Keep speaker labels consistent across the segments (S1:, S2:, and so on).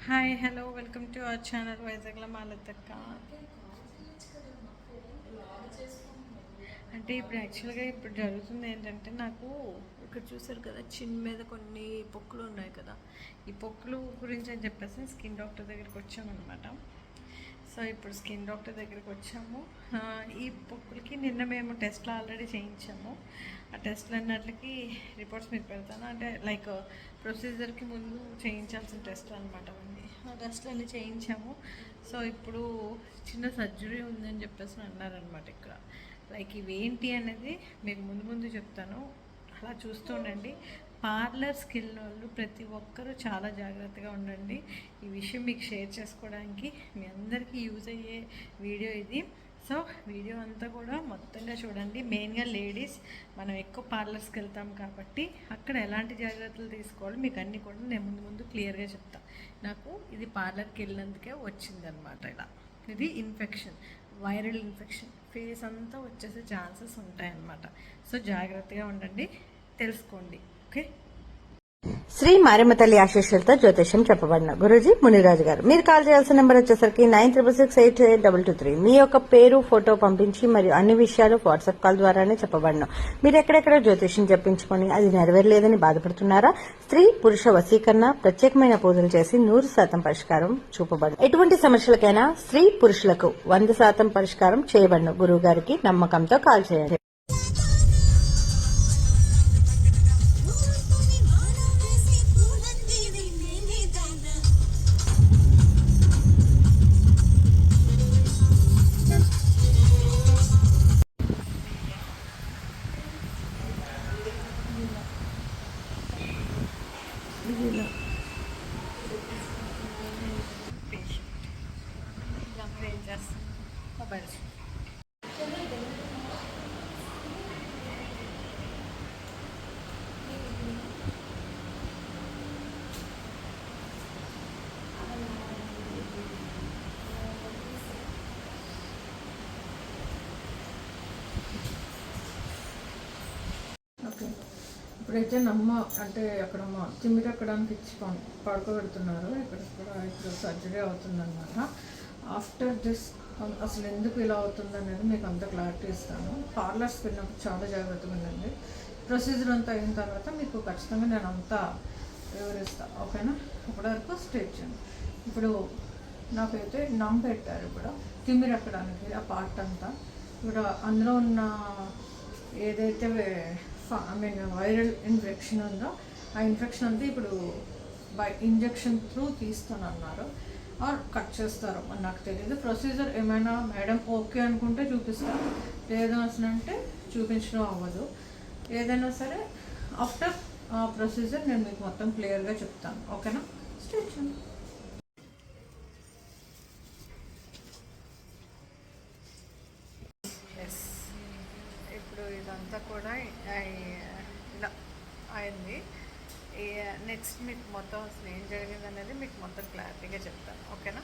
S1: Hi hello welcome to our channel వైజాగ్లో మాలతక్క. అంటే ఇప్పుడు యాక్చువల్గా ఇప్పుడు జరుగుతుంది ఏంటంటే, నాకు ఇక్కడ చూసారు కదా చిన్ మీద కొన్ని పొక్కులు ఉన్నాయి కదా, ఈ పొక్కులు గురించి అని చెప్పేసి స్కిన్ డాక్టర్ దగ్గరికి వచ్చామన్నమాట. సో ఇప్పుడు స్కిన్ డాక్టర్ దగ్గరికి వచ్చాము. ఈ పొక్కులకి నిన్న మేము టెస్ట్లు ఆల్రెడీ చేయించాము. ఆ టెస్ట్లు అన్నట్లకి రిపోర్ట్స్ మీకు పెడతాను. అంటే లైక్ ప్రొసీజర్కి ముందు చేయించాల్సిన టెస్ట్లు అనమాట అవన్నీ. ఆ టెస్ట్లు అన్నీ చేయించాము. సో ఇప్పుడు చిన్న సర్జరీ ఉందని చెప్పేసి అన్నారనమాట ఇక్కడ. లైక్ ఇవేంటి అనేది మీకు ముందు ముందు చెప్తాను, అలా చూస్తూ ఉండండి. పార్లర్ స్కిల్ వాళ్ళు ప్రతి ఒక్కరూ చాలా జాగ్రత్తగా ఉండండి. ఈ విషయం మీకు షేర్ చేసుకోవడానికి మీ అందరికీ యూజ్ అయ్యే వీడియో ఇది. సో వీడియో అంతా కూడా మొత్తంగా చూడండి. మెయిన్గా లేడీస్ మనం ఎక్కువ పార్లర్స్కి వెళ్తాం కాబట్టి అక్కడ ఎలాంటి జాగ్రత్తలు తీసుకోవాలి మీకు అన్నీ కూడా నేను ముందు ముందు క్లియర్గా చెప్తాను. నాకు ఇది పార్లర్కి వెళ్ళినందుకే వచ్చిందనమాట. ఇలా ఇది ఇన్ఫెక్షన్, వైరల్ ఇన్ఫెక్షన్, ఫేస్ అంతా వచ్చేసే ఛాన్సెస్ ఉంటాయన్నమాట. సో జాగ్రత్తగా ఉండండి, తెలుసుకోండి. ఓకే.
S2: శ్రీ మారమ్మ తల్లి ఆశీస్సులతో జ్యోతిష్యం చెప్పబడిన గురూజీ మునిరాజు గారు. మీరు కాల్ చేయాల్సిన నెంబర్ వచ్చేసరికి 9666882223. మీ యొక్క పేరు, ఫోటో పంపించి మరియు అన్ని విషయాలు వాట్సాప్ కాల్ ద్వారానే చెప్పబడిన. మీరు ఎక్కడెక్కడ జ్యోతిష్యం చెప్పించుకొని అది నెరవేరలేదని బాధపడుతున్నారా? స్త్రీ పురుష వశీకరణ, ప్రత్యేకమైన పూజలు చేసి 100% పరిష్కారం చూపబడిన. ఎటువంటి సమస్యలకైనా స్త్రీ పురుషులకు 100% పరిష్కారం చేయబడిన. గురువు గారికి నమ్మకంతో కాల్ చేయండి.
S1: ఓకే, ఇప్పుడైతే నమ్మ అంటే అక్కడ తిమ్మిరెక్కడానికి ఇచ్చి పడుకోబెడుతున్నారు. ఇప్పుడు సర్జరీ అవుతుందన్నమాట. ఆఫ్టర్ దిస్ అసలు ఎందుకు ఇలా అవుతుంది అనేది మీకు అంత క్లారిటీ ఇస్తాను. పార్లర్స్కి వెళ్ళినప్పుడు చాలా జాగ్రత్తగా ఉండండి. ప్రొసీజర్ అంతా అయిన తర్వాత మీకు ఖచ్చితంగా నేను అంతా వివరిస్తాను. ఓకేనా? ఇప్పటివరకు స్ట్రేట్ చేయండి. ఇప్పుడు నాకైతే నమ్ పెట్టారు ఇప్పుడు తిమ్మిరెక్కడానికి ఆ పార్ట్ అంతా. ఇప్పుడు అందులో ఉన్న ఏదైతే వైరల్ ఇన్ఫెక్షన్ ఉందో ఆ ఇన్ఫెక్షన్ అంతా ఇప్పుడు ఇంజెక్షన్ త్రూ తీస్తానన్నారు, ఆర్ కట్ చేస్తారు అని నాకు తెలియదు. ప్రొసీజర్ ఏమైనా మేడం ఓకే అనుకుంటే చూపిస్తాను, లేదు అసలు అంటే చూపించడం అవ్వదు. ఏదైనా సరే ఆఫ్టర్ ప్రొసీజర్ నేను మీకు మొత్తం క్లియర్గా చెప్తాను. ఓకేనా? స్టార్ట్ చేయండి. ఇప్పుడు ఇదంతా కూడా ఇలా అయింది. నెక్స్ట్ మీకు మొత్తం అసలు ఏం జరిగింది అనేది మీకు మొత్తం క్లారిటీగా చెప్తాను. ఓకేనా?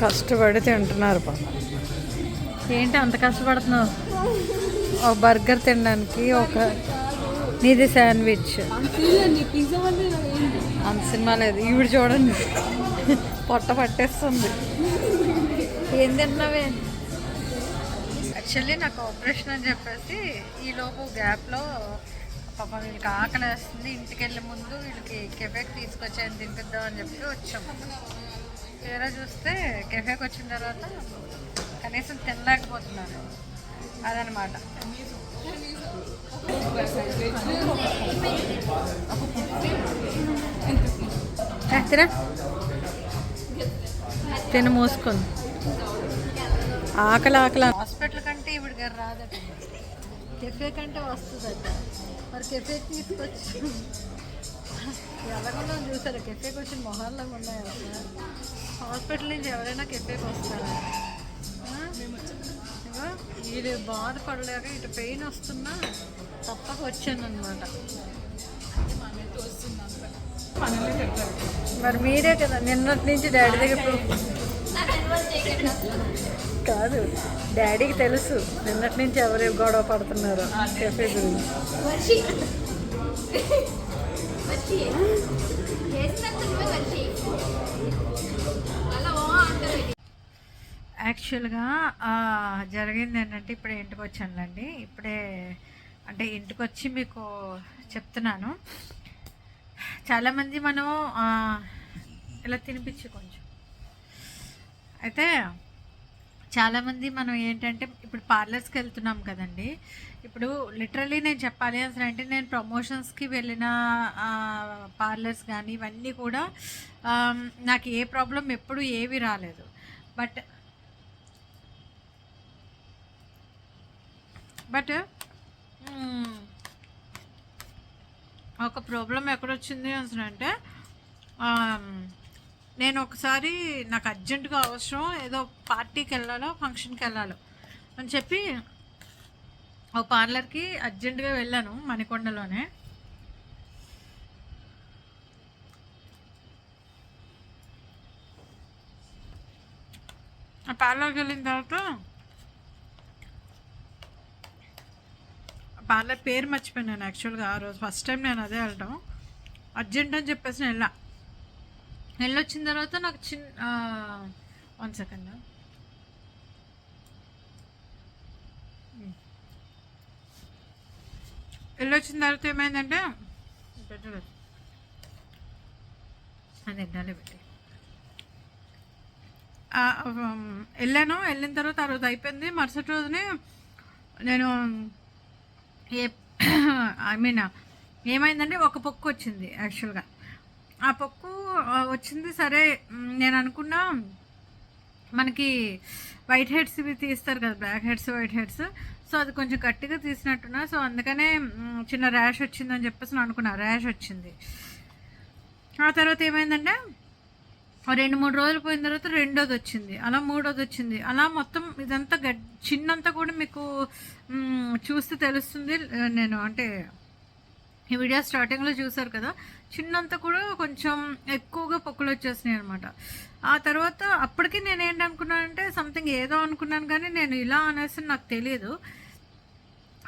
S1: కష్టపడి తింటున్నారు పాప. ఏంటి అంత కష్టపడుతున్నావు? ఒక బర్గర్ తినడానికి, ఒక నీది శాండ్విచ్. అంత సినిమా లేదు. ఈవిడ చూడండి పొట్ట పట్టేస్తుంది. ఏం తింటున్నావే? యాక్చువల్లీ నాకు ఆపరేషన్ అని చెప్పేసి ఈలోపు గ్యాప్లో పాపం వీళ్ళకి ఆకలి వేస్తుంది, ఇంటికి వెళ్ళే ముందు వీళ్ళకి కెఫేకి తీసుకొచ్చాయని తినిపిద్దాం అని చెప్పి వచ్చాము. తీరా చూస్తే కెఫేకి వచ్చిన తర్వాత కనీసం తినలేకపోతున్నాను. అదనమాట. తిన మూసుకొని ఆకలి హాస్పిటల్ కంటే ఇవిడ గారు రాదట, కెఫే కంటే వస్తుందట. మరి కెఫేకి తీసుకొచ్చి ఎలాగొన్నా చూసారా? కెఫేకి వచ్చిన మొహాల్లో ఉన్నాయి అసలు. హాస్పిటల్ నుంచి ఎవరైనా కెఫేకి వస్తారా? వీళ్ళు బాధపడలేక ఇటు పెయిన్ వస్తున్నా తప్పక వచ్చాను అనమాట. మరి మీరే కదా నిన్నటి నుంచి డాడీ దగ్గర కాదు, డాడీకి తెలుసు నిన్నటి నుంచి ఎవరు గొడవ పడుతున్నారు కెఫే గురించి. యాక్చువల్గా జరిగింది ఏంటంటే ఇప్పుడే ఇంటికి వచ్చానులేండి. ఇప్పుడే అంటే ఇంటికి వచ్చి మీకు చెప్తున్నాను. చాలామంది మనం ఇలా తినిపించి కొంచెం అయితే చాలామంది మనం ఏంటంటే ఇప్పుడు పార్లర్స్కి వెళ్తున్నాం కదండి. ఇప్పుడు లిటరలీ నేను చెప్పాలి అసలు అంటే నేను ప్రమోషన్స్కి వెళ్ళిన పార్లర్స్ కానీ ఇవన్నీ కూడా నాకు ఏ ప్రాబ్లం ఎప్పుడు ఏవి రాలేదు. బట్ ఒక ప్రాబ్లం ఎక్కడొచ్చింది అసలు అంటే నేను ఒకసారి నాకు అర్జెంటుగా అవసరం, ఏదో పార్టీకి వెళ్ళాలో ఫంక్షన్కి వెళ్ళాలో అని చెప్పి ఒక పార్లర్కి అర్జెంటుగా వెళ్ళాను మణికొండలోనే. ఆ పార్లర్కి వెళ్ళిన తర్వాత పార్లర్ పేరు మర్చిపోయాను యాక్చువల్గా. ఆ రోజు ఫస్ట్ టైం నేను అదే వెళ్ళటం, అర్జెంట్ అని చెప్పేసి నేను వెళ్ళొచ్చిన తర్వాత నాకు వన్ సెకండ్ వెళ్ళొచ్చిన తర్వాత ఏమైందంటే అది ఎండాలి పెట్టి వెళ్ళిన తర్వాత ఆ రోజు అయిపోయింది. మరుసటి రోజునే నేను ఏమైందంటే ఒక పొక్కు వచ్చింది యాక్చువల్గా. ఆ పొక్కు వచ్చింది సరే, నేను అనుకున్నా మనకి వైట్ హెడ్స్ ఇవి తీస్తారు కదా, black heads white heads, so అది కొంచెం గట్టిగా తీసినట్టున్నా. సో అందుకనే చిన్న ర్యాష్ వచ్చిందని చెప్పేసి నేను అనుకున్నా. ర్యాష్ వచ్చింది. ఆ తర్వాత ఏమైందంటే 2-3 రోజులు పోయిన తర్వాత రెండోది వచ్చింది, అలా మూడోది వచ్చింది, అలా మొత్తం ఇదంతా చిన్నంతా కూడా మీకు చూస్తే తెలుస్తుంది. నేను అంటే ఈ వీడియో స్టార్టింగ్లో చూసారు కదా, చిన్నంతా కూడా కొంచెం ఎక్కువగా పొక్కులు వచ్చేసినాయి అనమాట. ఆ తర్వాత అప్పటికి నేను ఏంటనుకున్నానంటే సంథింగ్ ఏదో అనుకున్నాను, కానీ నేను ఇలా అనేసి నాకు తెలియదు.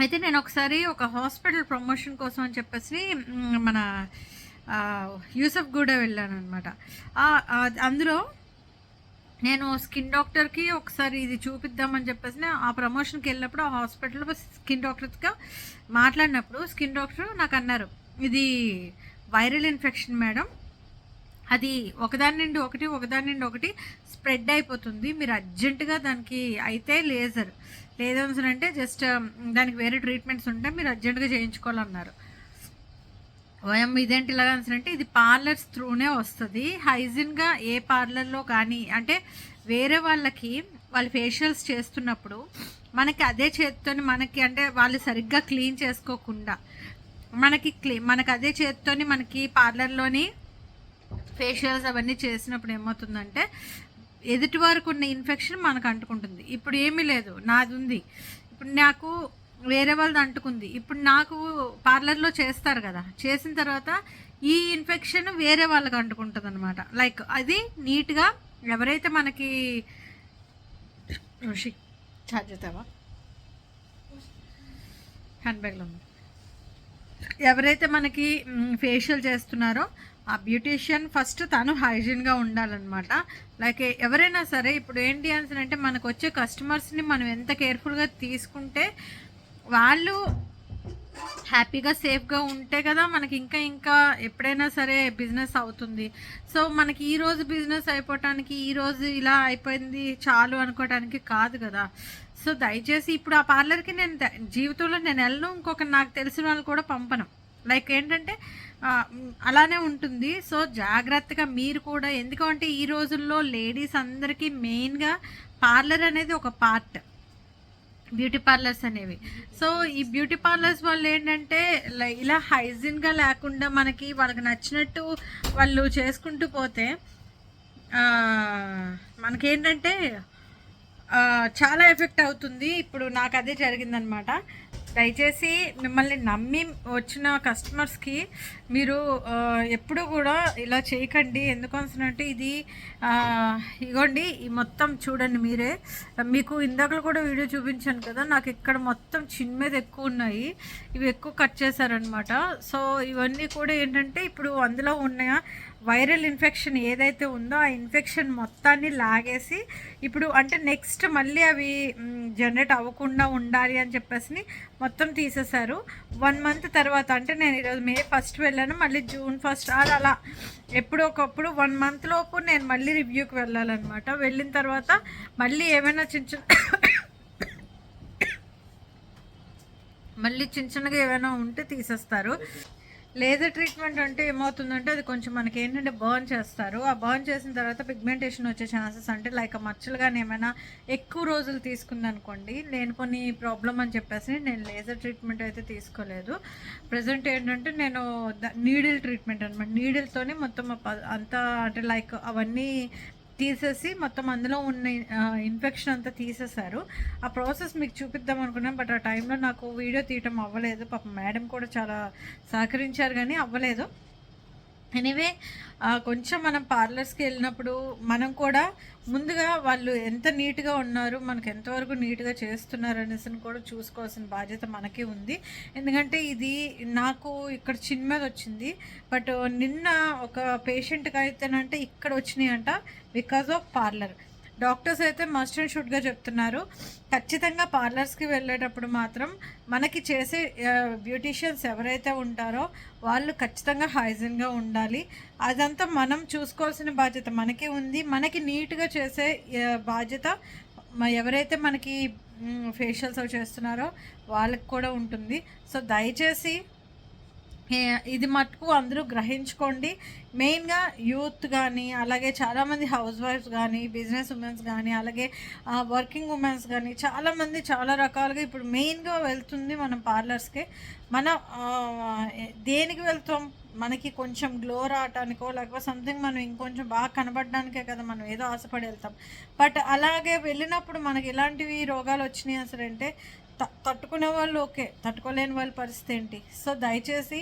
S1: అయితే నేను ఒకసారి ఒక హాస్పిటల్ ప్రమోషన్ కోసం అని చెప్పేసి మన యూసఫ్ గూడ వెళ్ళాను అనమాట. అందులో నేను స్కిన్ డాక్టర్కి ఒకసారి ఇది చూపిద్దామని చెప్పేసి ఆ ప్రమోషన్కి వెళ్ళినప్పుడు ఆ హాస్పిటల్లో స్కిన్ డాక్టర్గా మాట్లాడినప్పుడు స్కిన్ డాక్టర్ నాకు అన్నారు, ఇది వైరల్ ఇన్ఫెక్షన్ మేడం, అది ఒకదాని నుండి ఒకటి స్ప్రెడ్ అయిపోతుంది, మీరు అర్జెంటుగా దానికి అయితే లేదని అంటే జస్ట్ దానికి వేరే ట్రీట్మెంట్స్ ఉంటాయి, మీరు అర్జెంటుగా చేయించుకోవాలన్నారు. ఇదేంటి ఇలాగా అంటే ఇది పార్లర్స్ త్రూనే వస్తుంది. హైజీన్గా ఏ పార్లర్లో కానీ అంటే వేరే వాళ్ళు ఫేషియల్స్ చేస్తున్నప్పుడు మనకి అదే చేత్తోని మనకి అంటే వాళ్ళు సరిగ్గా క్లీన్ చేసుకోకుండా మనకి అదే చేత్తోని మనకి పార్లర్లోని ఫేషియల్స్ అవన్నీ చేసినప్పుడు ఏమవుతుందంటే ఎదుటి వరకు ఉన్న ఇన్ఫెక్షన్ మనకు అంటుకుంటుంది. ఇప్పుడు ఏమీ లేదు, నాది ఉంది, ఇప్పుడు నాకు వేరే వాళ్ళది అంటుకుంది, ఇప్పుడు నాకు పార్లర్లో చేస్తారు కదా, చేసిన తర్వాత ఈ ఇన్ఫెక్షన్ వేరే వాళ్ళకి అంటుకుంటుంది అనమాట. లైక్ అది నీట్గా ఎవరైతే మనకి ఛార్జ్ అవుతావా హ్యాండ్ బ్యాగ్లో ఉంది, ఎవరైతే మనకి ఫేషియల్ చేస్తున్నారో ఆ బ్యూటీషియన్ ఫస్ట్ తను హైజీన్గా ఉండాలన్నమాట. లైక్ ఎవరైనా సరే ఇప్పుడు ఏంటి అని అంటే మనకు వచ్చే కస్టమర్స్ని మనం ఎంత కేర్ఫుల్గా తీసుకుంటే వాళ్ళు హ్యాపీగా సేఫ్గా ఉంటే కదా మనకి ఇంకా ఎప్పుడైనా సరే బిజినెస్ అవుతుంది. సో మనకి ఈరోజు బిజినెస్ అయిపోవటానికి ఈరోజు ఇలా అయిపోయింది చాలు అనుకోవటానికి కాదు కదా. సో దయచేసి ఇప్పుడు ఆ పార్లర్కి నేను జీవితంలో నేను వెళ్ళను, ఇంకొక నాకు తెలిసిన వాళ్ళు కూడా పంపను. లైక్ ఏంటంటే అలానే ఉంటుంది. సో జాగ్రత్తగా మీరు కూడా, ఎందుకంటే ఈ రోజుల్లో లేడీస్ అందరికీ మెయిన్గా పార్లర్ అనేది ఒక పార్ట్, బ్యూటీ పార్లర్స్ అనేవి. సో ఈ బ్యూటీ పార్లర్స్ వాళ్ళు ఏంటంటే ఇలా హైజీన్గా లేకుండా వాళ్ళకి నచ్చినట్టు వాళ్ళు చేసుకుంటూ పోతే మనకేంటంటే చాలా ఎఫెక్ట్ అవుతుంది. ఇప్పుడు నాకు అదే జరిగిందనమాట. దయచేసి మిమ్మల్ని నమ్మి వచ్చిన కస్టమర్స్కి మీరు ఎప్పుడు కూడా ఇలా చేయకండి. ఎందుకంటే ఇది ఇగోండి ఈ మొత్తం చూడండి మీరే. మీకు ఇందాకలు కూడా వీడియో చూపించాను కదా, నాకు ఇక్కడ మొత్తం చిన్ మీద ఎక్కువ ఉన్నాయి, ఇవి ఎక్కువ కట్ చేశారనమాట. సో ఇవన్నీ కూడా ఏంటంటే ఇప్పుడు అందులో ఉన్న వైరల్ ఇన్ఫెక్షన్ ఏదైతే ఉందో ఆ ఇన్ఫెక్షన్ మొత్తాన్ని లాగేసి ఇప్పుడు అంటే నెక్స్ట్ మళ్ళీ అవి జనరేట్ అవ్వకుండా ఉండాలి అని చెప్పేసి మొత్తం తీసేశారు. 1 మంత్ తర్వాత, అంటే నేను ఈరోజు May 1st వెళ్ళాను, మళ్ళీ June 1st అలా ఎప్పుడో ఒకప్పుడు 1 మంత్ లోపు నేను మళ్ళీ రివ్యూకి వెళ్ళాలన్నమాట. వెళ్ళిన తర్వాత మళ్ళీ ఏమైనా చిన్న చిన్నగా ఏమైనా ఉంటే తీసేస్తారు. లేజర్ ట్రీట్మెంట్ అంటే ఏమవుతుందంటే అది కొంచెం మనకి ఏంటంటే బర్న్ చేస్తారు. ఆ బర్న్ చేసిన తర్వాత పిగ్మెంటేషన్ వచ్చే ఛాన్సెస్, అంటే లైక్ మచ్చలు కానీ ఏమైనా ఎక్కువ రోజులు తీసుకుందనుకోండి. నేను కొన్ని ప్రాబ్లం అని చెప్పేసి నేను లేజర్ ట్రీట్మెంట్ అయితే తీసుకోలేదు. ప్రజెంట్ ఏంటంటే నేను నీడిల్ ట్రీట్మెంట్ అనమాట, నీడిల్తోనే మొత్తం అంతా అంటే లైక్ అవన్నీ తీసేసి మొత్తం అందులో ఉన్న ఇన్ఫెక్షన్ అంతా తీసేశారు. ఆ ప్రాసెస్ మీకు చూపిద్దాం అనుకున్నాను, బట్ ఆ టైంలో నాకు వీడియో తీయటం అవ్వలేదు. పాపం మేడం కూడా చాలా సహకరించారు కానీ అవ్వలేదు. ఎనీవే కొంచెం మనం పార్లర్స్కి వెళ్ళినప్పుడు మనం కూడా ముందుగా వాళ్ళు ఎంత నీట్గా ఉన్నారు, మనకు ఎంతవరకు నీట్గా చేస్తున్నారు అనేసి కూడా చూసుకోవాల్సిన బాధ్యత మనకే ఉంది. ఎందుకంటే ఇది నాకు ఇక్కడ చిన్న మీద వచ్చింది, బట్ నిన్న ఒక పేషెంట్కి అయితేనంటే ఇక్కడ వచ్చినాయి అంట బికాజ్ ఆఫ్ పార్లర్. డాక్టర్స్ అయితే మస్ట్ అండ్ షుడ్గా చెప్తున్నారు, ఖచ్చితంగా పార్లర్స్కి వెళ్ళేటప్పుడు మాత్రం మనకి చేసే బ్యూటీషియన్స్ ఎవరైతే ఉంటారో వాళ్ళు ఖచ్చితంగా హైజీన్గా ఉండాలి. అదంతా మనం చూసుకోవాల్సిన బాధ్యత మనకి ఉంది. మనకి నీట్గా చేసే బాధ్యత ఎవరైతే మనకి ఫేషియల్స్ అవి చేస్తున్నారో వాళ్ళకి కూడా ఉంటుంది. సో దయచేసి ఇది మటుకు అందరూ గ్రహించుకోండి. మెయిన్గా యూత్ కానీ, అలాగే చాలామంది హౌస్ వైఫ్స్ కానీ, బిజినెస్ ఉమెన్స్ కానీ, అలాగే వర్కింగ్ ఉమెన్స్ కానీ చాలామంది చాలా రకాలుగా ఇప్పుడు మెయిన్గా వెళ్తుంది మనం పార్లర్స్కి. మనం దేనికి వెళ్తాం? మనకి కొంచెం గ్లో రావటానికో లేకపోతే సంథింగ్ మనం ఇంకొంచెం బాగా కనబడడానికే కదా మనం ఏదో ఆశపడి వెళ్తాం. బట్ అలాగే వెళ్ళినప్పుడు మనకి ఎలాంటివి రోగాలు వచ్చినాయి అసలు అంటే తట్టుకునే వాళ్ళు ఓకే, తట్టుకోలేని వాళ్ళ పరిస్థితి ఏంటి? సో దయచేసి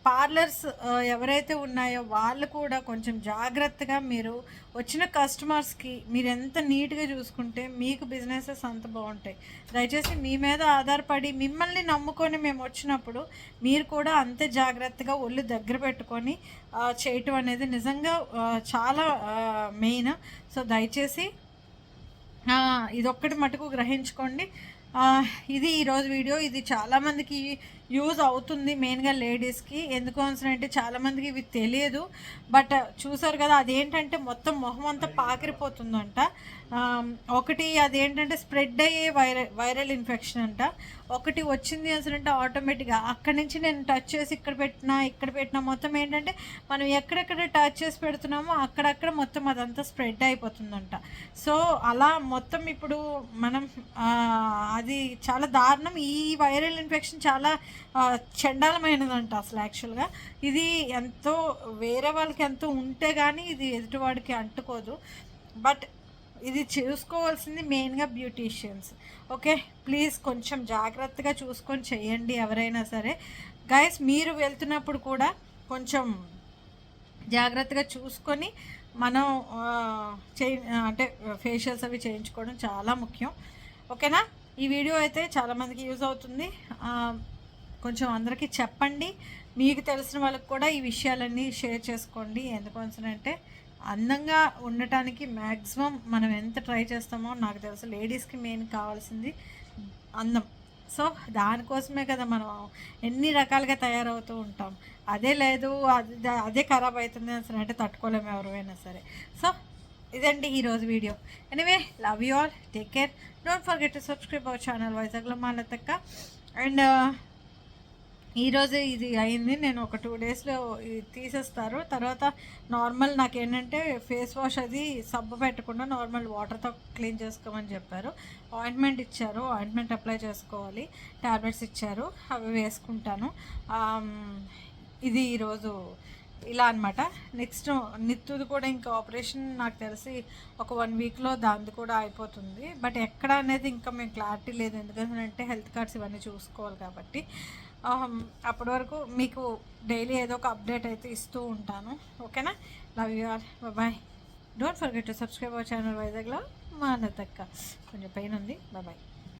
S1: పార్లర్స్ ఎవరైతే ఉన్నాయో వాళ్ళు కూడా కొంచెం జాగ్రత్తగా మీరు వచ్చిన కస్టమర్స్కి మీరు ఎంత నీట్గా చూసుకుంటే మీకు బిజినెసెస్ అంత బాగుంటాయి. దయచేసి మీ మీద ఆధారపడి మిమ్మల్ని నమ్ముకొని మేము వచ్చినప్పుడు మీరు కూడా అంతే జాగ్రత్తగా ఒళ్ళు దగ్గర పెట్టుకొని చేయటం అనేది నిజంగా చాలా మెయిన్. సో దయచేసి ఇదొక్కటి మటుకు గ్రహించుకోండి. ఇది ఈరోజు వీడియో. ఇది చాలామందికి యూజ్ అవుతుంది, మెయిన్గా లేడీస్కి. ఎందుకు అంటే చాలామందికి ఇవి తెలియదు. బట్ చూసారు కదా, అదేంటంటే మొత్తం మొహం అంతా పాకిరిపోతుందంట. ఒకటి అదేంటంటే స్ప్రెడ్ అయ్యే వైరల్ ఇన్ఫెక్షన్ అంట. ఒకటి వచ్చింది అసలు ఆటోమేటిక్గా అక్కడి నుంచి నేను టచ్ చేసి ఇక్కడ పెట్టినా మొత్తం ఏంటంటే మనం ఎక్కడెక్కడ టచ్ చేసి పెడుతున్నామో అక్కడక్కడ మొత్తం అదంతా స్ప్రెడ్ అయిపోతుందంట. సో అలా మొత్తం ఇప్పుడు మనం అది చాలా దారుణం. ఈ వైరల్ ఇన్ఫెక్షన్ చాలా చండాలమైనదంట అసలు. యాక్చువల్గా ఇది ఎంతో వేరే వాళ్ళకి ఎంతో ఉంటే కానీ ఇది ఎదుటివాడికి అంటుకోదు. బట్ ఇది చూసుకోవాల్సింది మెయిన్గా బ్యూటీషియన్స్. ఓకే, ప్లీజ్ కొంచెం జాగ్రత్తగా చూసుకొని చేయండి ఎవరైనా సరే. గైస్ మీరు వెళ్తున్నప్పుడు కూడా కొంచెం జాగ్రత్తగా చూసుకొని మనం అంటే ఫేషియల్స్ అవి చేయించుకోవడం చాలా ముఖ్యం. ఓకేనా? ఈ వీడియో అయితే చాలామందికి యూజ్ అవుతుంది. కొంచెం అందరికీ చెప్పండి, మీకు తెలిసిన వాళ్ళకి కూడా ఈ విషయాలన్నీ షేర్ చేసుకోండి. ఎందుకంటే అందంగా ఉండటానికి మ్యాక్సిమం మనం ఎంత ట్రై చేస్తామో నాకు తెలుసు లేడీస్కి మెయిన్ కావాల్సింది అందం. సో దానికోసమే కదా మనం ఎన్ని రకాలుగా తయారవుతూ ఉంటాం. అదే లేదు అదే ఖరాబ్ అవుతుంది అసలు అంటే తట్టుకోలేము ఎవరైనా సరే. సో ఇదండి ఈరోజు video. Anyway, love you all, take care, don't forget to subscribe our channel వైజాగ్లో మా లతక్క. అండ్ ఈరోజు ఇది అయింది, నేను ఒక 2 డేస్లో తీసేస్తారు. తర్వాత నార్మల్ నాకేంటంటే ఫేస్ వాష్ అది సబ్బు పెట్టకుండా నార్మల్ వాటర్తో క్లీన్ చేసుకోమని చెప్పారు. ఆయింట్మెంట్ ఇచ్చారు, ఆయింట్మెంట్ అప్లై చేసుకోవాలి. ట్యాబ్లెట్స్ ఇచ్చారు, అవి వేసుకుంటాను. ఇది ఈరోజు ఇలా అనమాట. నెక్స్ట్ నిత్తుది కూడా ఇంకా ఆపరేషన్ నాకు తెలిసి ఒక 1 వీక్లో దాంది కూడా అయిపోతుంది. బట్ ఎక్కడ అనేది ఇంకా మేము క్లారిటీ లేదు, ఎందుకంటే హెల్త్ కార్డ్స్ ఇవన్నీ చూసుకోవాలి కాబట్టి. అప్పటి వరకు మీకు డైలీ ఏదో ఒక అప్డేట్ అయితే ఇస్తూ ఉంటాను. ఓకేనా? Love you all, bye. Don't forget to subscribe our channel వైజాగ్లో మా అన్నతక్క. కొంచెం పెయిన్ ఉంది. బాయ్.